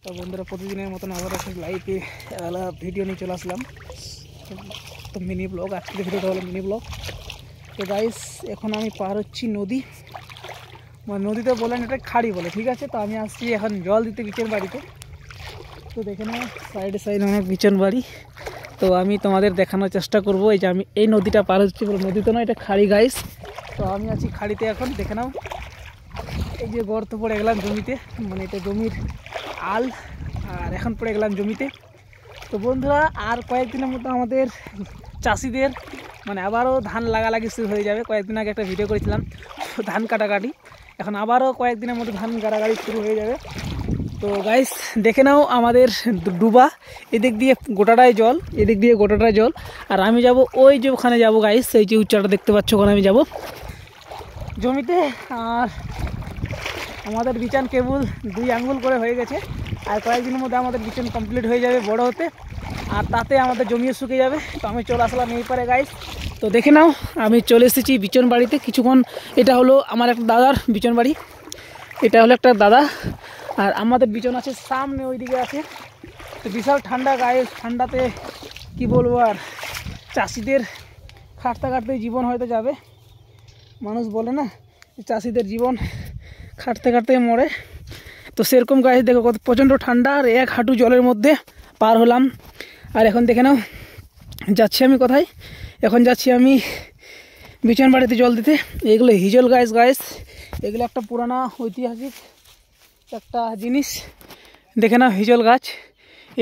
তো বন্ধুরা প্রতিদিনের মতন আবার একটা লাইভে ভিডিও নিয়ে চলে আসলাম। তো মিনি ব্লগ, আজকের ভিডিওটা হলো মিনি ব্লগ। তো গাইস এখন আমি পার হচ্ছি নদী, মানে নদীতে বলেন এটা খাড়ি বলে, ঠিক আছে। তো আমি আসছি এখন জল দিতে বিচন বাড়িতে। তো দেখে নাও সাইডে সাইডে অনেক বিচন বাড়ি। তো আমি তোমাদের দেখানোর চেষ্টা করব এই যে আমি এই নদীটা পার হচ্ছি, বলে নদীতে নয় এটা খাড়ি গাইস। তো আমি আছি খাড়িতে এখন, দেখে নাও এই যে গর্ত পড়ে গেলাম জমিতে, মানে এটা জমির আল, আর এখন পড়ে গেলাম জমিতে। তো বন্ধুরা আর কয়েকদিনের মতো আমাদের চাষিদের মানে আবারও ধান লাগালাগি শুরু হয়ে যাবে। কয়েকদিন আগে একটা ভিডিও করেছিলাম ধান কাটাকাটি, এখন আবারও কয়েকদিনের মতো ধান কাটাকাটি শুরু হয়ে যাবে। তো গাইস দেখে নাও আমাদের ডুবা, এদিক দিয়ে গোটাটাই জল, এদিক দিয়ে গোটাটাই জল। আর আমি যাব ওই যে ওখানে যাবো গাইস, এই যে উচ্চাটা দেখতে পাচ্ছ ওখানে আমি যাব জমিতে। আর আমাদের বিছান কেবল 2 আঙ্গুল করে হয়ে গেছে, আর কয়েকদিনের মধ্যে আমাদের বিছান কমপ্লিট হয়ে যাবে বড় হতে, আর তাতে আমাদের জমিও শুকে যাবে। তো আমি চলে আসলাম এই পারে গাইস। তো দেখে নাও আমি চলে এসেছি বিচন বাড়িতে কিছুক্ষণ। এটা হলো আমার একটা দাদার বিচন বাড়ি, এটা হলো একটা দাদা। আর আমাদের বিচন আছে সামনে ওইদিকে আছে। তো বিশাল ঠান্ডা গায়ে, ঠান্ডাতে কি বলবো, আর চাষিদের খাটতে খাটতে জীবন হয়তো যাবে। মানুষ বলে না চাষিদের জীবন খাটতে খাটতে মরে, তো সেরকম গায়ে দেখো কত প্রচণ্ড ঠান্ডা। আর 1 হাঁটু জলের মধ্যে পার হলাম। আর এখন দেখে নাও যাচ্ছি আমি কোথায়, এখন যাচ্ছি আমি বিছন বাড়িতে জল দিতে। এগুলো হিজল গাছ গাছ, এগুলো একটা পুরানা ঐতিহাসিক একটা জিনিস। দেখে নাও হিজল গাছ,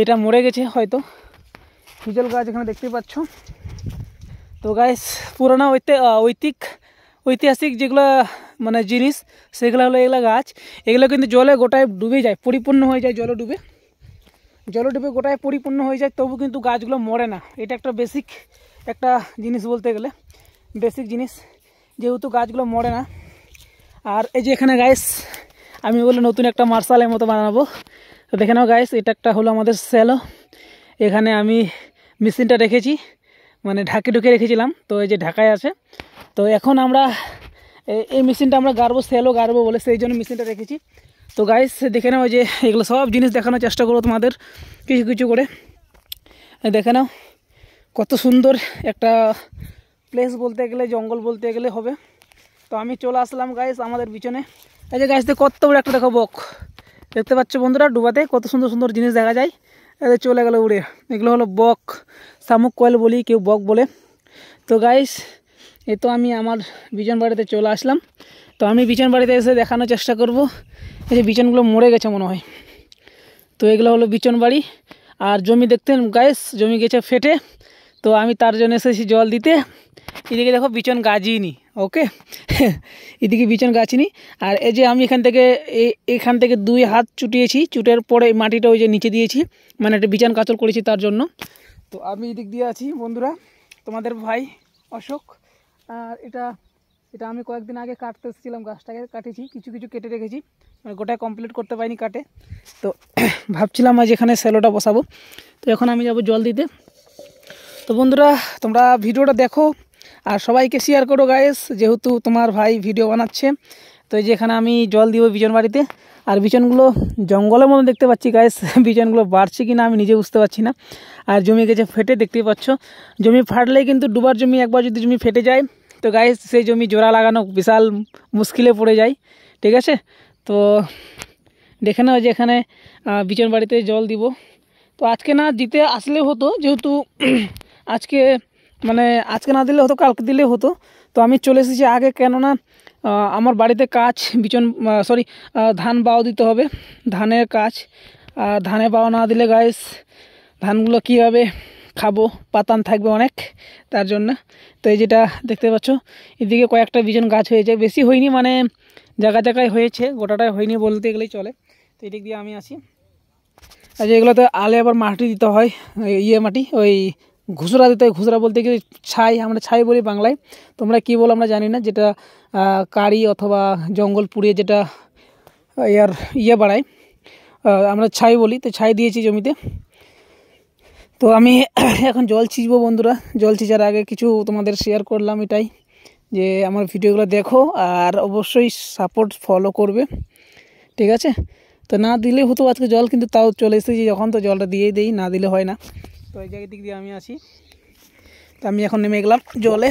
এটা মরে গেছে হয়তো, হিজল গাছ এখানে দেখতে পাচ্ছ। তো গাছ পুরানা ঐতিহাসিক যেগুলো মানে জিনিস, সেগুলো হলো এগুলো গাছ। এগুলো কিন্তু জলে গোটায় ডুবে যায়, পরিপূর্ণ হয়ে যায়, জলে ডুবে গোটায় পরিপূর্ণ হয়ে যায়, তবু কিন্তু গাছগুলো মরে না। এটা একটা বেসিক একটা জিনিস বলতে গেলে, বেসিক জিনিস, যেহেতু গাছগুলো মরে না। আর এই যে এখানে গাইস আমি বলে নতুন একটা মার্শালের মতো বানাবো। তো দেখে নাও গাইস, এটা একটা হলো আমাদের স্যালো। এখানে আমি মেশিনটা রেখেছি, মানে ঢুকে রেখেছিলাম, তো এই যে ঢাকায় আছে। তো এখন আমরা এই মেশিনটা আমরা স্যালো গাড়বো বলে সেই জন্য মেশিনটা রেখেছি। তো গাইস দেখে নাও যে এগুলো সব জিনিস দেখানোর চেষ্টা করবো তোমাদের কিছু কিছু করে। দেখে নাও কত সুন্দর একটা প্লেস বলতে গেলে, জঙ্গল বলতে গেলে হবে। তো আমি চলে আসলাম গাইস আমাদের পিছনে। এই যে গাইস কত বড় একটা দেখো বক, দেখতে পাচ্ছ বন্ধুরা, ডুবাতে কত সুন্দর সুন্দর জিনিস দেখা যায়। এদের চলে গেল উড়ে, এগুলো হলো বক, শামুক কয়েল বলি, কেউ বক বলে। তো গাইস এই তো আমি আমার বিছন বাড়িতে চলে আসলাম। তো আমি বিছন বাড়িতে এসে দেখানোর চেষ্টা করব। এই যে বিছনগুলো মরে গেছে মনে হয়। তো এগুলো হলো বিছন বাড়ি। আর জমি দেখতেন গাইস, জমি গেছে ফেটে, তো আমি তার জন্য এসেছি জল দিতে। এদিকে দেখো বিছন গাছিনি, ওকে এদিকে বিছন গাছিনি। আর এই যে আমি এখান থেকে 2 হাত চুটিয়েছি, চুটের পরে মাটিটা ওই যে নিচে দিয়েছি, মানে একটা বিছান কাচল করেছি তার জন্য। তো আমি এদিক দিয়ে আছি বন্ধুরা, তোমাদের ভাই অশোক। আর এটা আমি কয়েকদিন আগে কাটতে এসেছিলাম, গাছটাকে কাটেছি, কিছু কিছু কেটে রেখেছি, মানে গোটায় কমপ্লিট করতে পারিনি কাটে। তো ভাবছিলাম আজ এখানে স্যালোটা বসাবো। তো এখন আমি যাব জল দিতে। তো বন্ধুরা তোমরা ভিডিওটা দেখো আর সবাইকে শেয়ার করো গাইস, যেহেতু তোমার ভাই ভিডিও বানাচ্ছে। তো এই যে এখানে আমি জল দিব বিছন বাড়িতে। আর বিছনগুলো জঙ্গলের মতো দেখতে পাচ্ছি গাইস, বিছনগুলো বাড়ছে কিনা আমি নিজে বুঝতে পারছি না। আর জমি গেছে ফেটে, দেখতেই পাচ্ছ জমি ফাটলেই কিন্তু ডুবার জমি, একবার যদি জমি ফেটে যায় তো গাইস সেই জমি জোড়া লাগানো বিশাল মুশকিলে পড়ে যায়, ঠিক আছে। তো দেখে নাও যে এখানে বিছন বাড়িতে জল দিব। তো আজকে না দিতে আসলেও হতো, যেহেতু আজকে না দিলে হতো, কালকে দিলে হতো। তো আমি চলে এসেছি আগে, কেননা আমার বাড়িতে কাজ ধান বাও দিতে হবে, ধানের কাজ। আর ধানে বাও না দিলে গাইস ধানগুলো কীভাবে খাবো, পাতান থাকবে অনেক, তার জন্য। তো এই যেটা দেখতে পাচ্ছ এদিকে কয়েকটা বিছন গাছ হয়েছে, বেশি হয়নি, মানে জায়গায় হয়েছে, গোটাটায় হয়নি বলতে গেলেই চলে। তো এদিক দিয়ে আমি আসি। আর এগুলোতে আলে আবার মাটি দিতে হয়, মাটি ওই ঘুষরা দিতে হয়। ঘুষরা বলতে গেলে ছাই, আমরা ছাই বলি বাংলায়, তোমরা কী বলো আমরা জানি না, যেটা কারি অথবা জঙ্গল পুড়িয়ে যেটা বাড়ায়, আমরা ছাই বলি। তো ছাই দিয়েছি জমিতে। তো আমি এখন জল ছিঁচবো বন্ধুরা। জল ছিঁচার আগে কিছু তোমাদের শেয়ার করলাম, এটাই যে আমার ভিডিওগুলো দেখো আর অবশ্যই সাপোর্ট ফলো করবে, ঠিক আছে। তো না দিলে হতো আজকে জল, কিন্তু তাও চলে এসেছি যখন, তো জলটা দিয়েই দিই, না দিলে হয় না। তো এই জায়গার দিক দিয়ে আমি আছি, তো আমি এখন নেমে গেলাম জলে,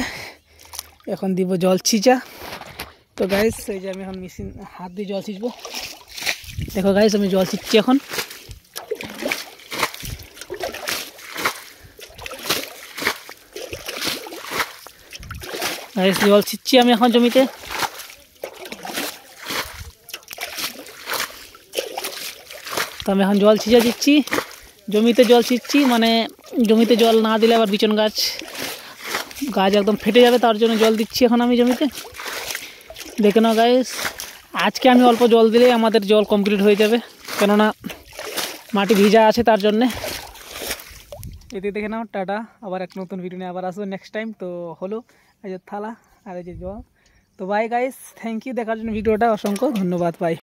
এখন দিব জল ছিঁচা। তো গাইস এই যে আমি এখন মেশিন হাত দিয়ে জল ছিঁচবো। দেখো গাইস আমি জল ছিঁচছি এখন। গাইস জল ছিঁচছি আমি এখন জমিতে। তো আমি এখন জল ছিঁচে দিচ্ছি, জমিতে জল ছিঁচছি, মানে জমিতে জল না দিলে আবার বিচন গাছ একদম ফেটে যাবে, তার জন্য জল দিচ্ছি এখন আমি জমিতে। দেখে নাও গাইস, আজকে আমি অল্প জল দিলেই আমাদের জল কমপ্লিট হয়ে যাবে, কেননা মাটি ভিজা আছে তার জন্যে। এতে দেখে নাও, টাটা, আবার এক নতুন ভিডিও নিয়ে আবার আসবো নেক্সট টাইম। তো হলো এই যে থালা আর এই যে জল। তো বাই গাইস, থ্যাংক ইউ দেখার জন্য ভিডিওটা, অসংখ্য ধন্যবাদ, বাই।